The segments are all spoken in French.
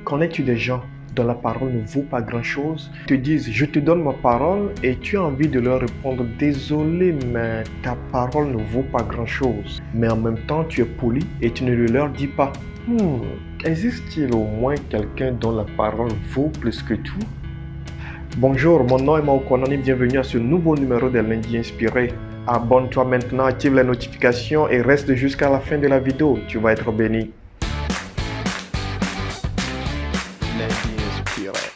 Connais-tu des gens dont la parole ne vaut pas grand-chose? Ils te disent, je te donne ma parole et tu as envie de leur répondre, désolé, mais ta parole ne vaut pas grand-chose. Mais en même temps, tu es poli et tu ne le leur dis pas. Existe-t-il au moins quelqu'un dont la parole vaut plus que tout? Bonjour, mon nom est Mao Konani, bienvenue à ce nouveau numéro de Lundi Inspiré. Abonne-toi maintenant, active les notifications et reste jusqu'à la fin de la vidéo, tu vas être béni. Lundi Inspiré.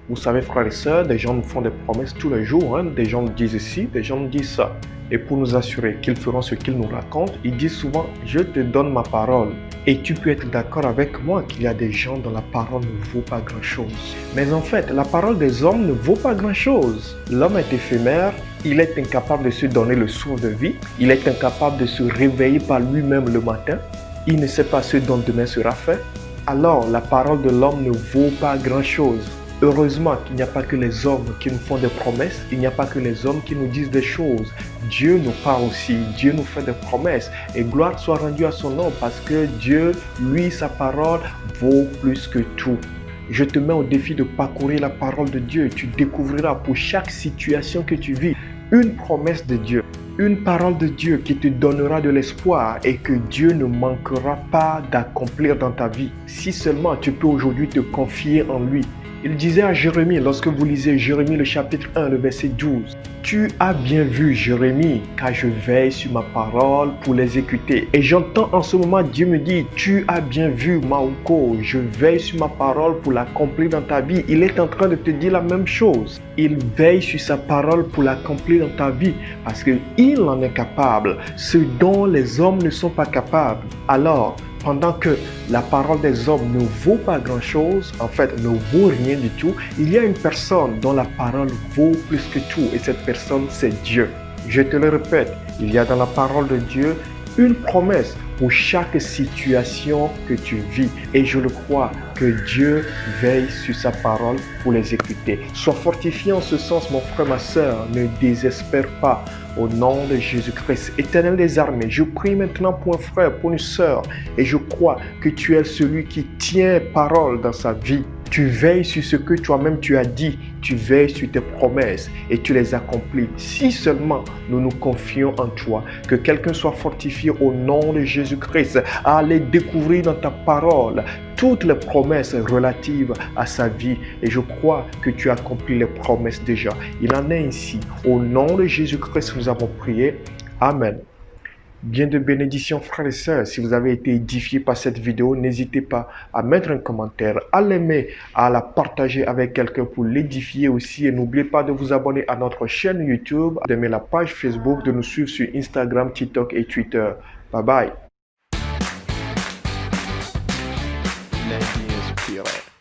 Vous savez, frères et sœurs, des gens nous font des promesses tous les jours, des gens nous disent ci, des gens nous disent ça. Et pour nous assurer qu'ils feront ce qu'ils nous racontent, ils disent souvent « je te donne ma parole ». Et tu peux être d'accord avec moi qu'il y a des gens dont la parole ne vaut pas grand-chose. Mais en fait, la parole des hommes ne vaut pas grand-chose. L'homme est éphémère, il est incapable de se donner le souffle de vie, il est incapable de se réveiller par lui-même le matin, il ne sait pas ce dont demain sera fait. Alors, la parole de l'homme ne vaut pas grand-chose. Heureusement qu'il n'y a pas que les hommes qui nous font des promesses, il n'y a pas que les hommes qui nous disent des choses. Dieu nous parle aussi, Dieu nous fait des promesses et gloire soit rendue à son nom parce que Dieu, lui, sa parole vaut plus que tout. Je te mets au défi de parcourir la parole de Dieu. Tu découvriras pour chaque situation que tu vis une promesse de Dieu, une parole de Dieu qui te donnera de l'espoir et que Dieu ne manquera pas d'accomplir dans ta vie. Si seulement tu peux aujourd'hui te confier en lui. Il disait à Jérémie, lorsque vous lisez Jérémie le chapitre 1, le verset 12, « Tu as bien vu, Jérémie, car je veille sur ma parole pour l'exécuter. » Et j'entends en ce moment Dieu me dire, « Tu as bien vu, Maouko, je veille sur ma parole pour l'accomplir dans ta vie. » Il est en train de te dire la même chose. Il veille sur sa parole pour l'accomplir dans ta vie parce qu'il en est capable, ce dont les hommes ne sont pas capables. Alors, pendant que la parole des hommes ne vaut pas grand-chose, en fait ne vaut rien du tout, il y a une personne dont la parole vaut plus que tout et cette personne c'est Dieu. Je te le répète, il y a dans la parole de Dieu une promesse pour chaque situation que tu vis et je le crois que Dieu veille sur sa parole pour l'exécuter. Sois fortifié en ce sens mon frère, ma soeur, ne désespère pas au nom de Jésus-Christ. Éternel des armées, je prie maintenant pour un frère, pour une sœur et je crois que tu es celui qui tient parole dans sa vie. Tu veilles sur ce que toi-même tu as dit, tu veilles sur tes promesses et tu les accomplis. Si seulement nous nous confions en toi, que quelqu'un soit fortifié au nom de Jésus-Christ, à aller découvrir dans ta parole toutes les promesses relatives à sa vie. Et je crois que tu accomplis les promesses déjà. Il en est ainsi. Au nom de Jésus-Christ, nous avons prié. Amen. Bien de bénédictions, frères et sœurs. Si vous avez été édifiés par cette vidéo, n'hésitez pas à mettre un commentaire, à l'aimer, à la partager avec quelqu'un pour l'édifier aussi. Et n'oubliez pas de vous abonner à notre chaîne YouTube, d'aimer la page Facebook, de nous suivre sur Instagram, TikTok et Twitter. Bye bye. Lundi Inspiré.